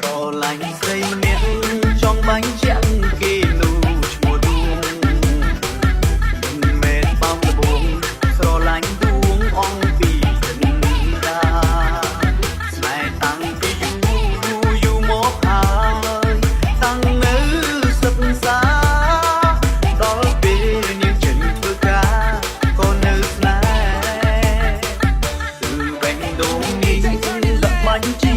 ស្រឡាញ់ស្រីម្នាក់ចង់បាញ់ជាក់គេនោះឈ្មោះដួងមិនមែនបំលបងស្រឡាញ់ដួងអង្គពីចិនដាស្នេហ៍តាំងពីយូរមកហើយតាំងនៅសិក្សាដល់ពេលនាងចិនធ្វើការក៏នៅស្នេហ៍គឺបែងដូងនេះដាក់បាញ់ជា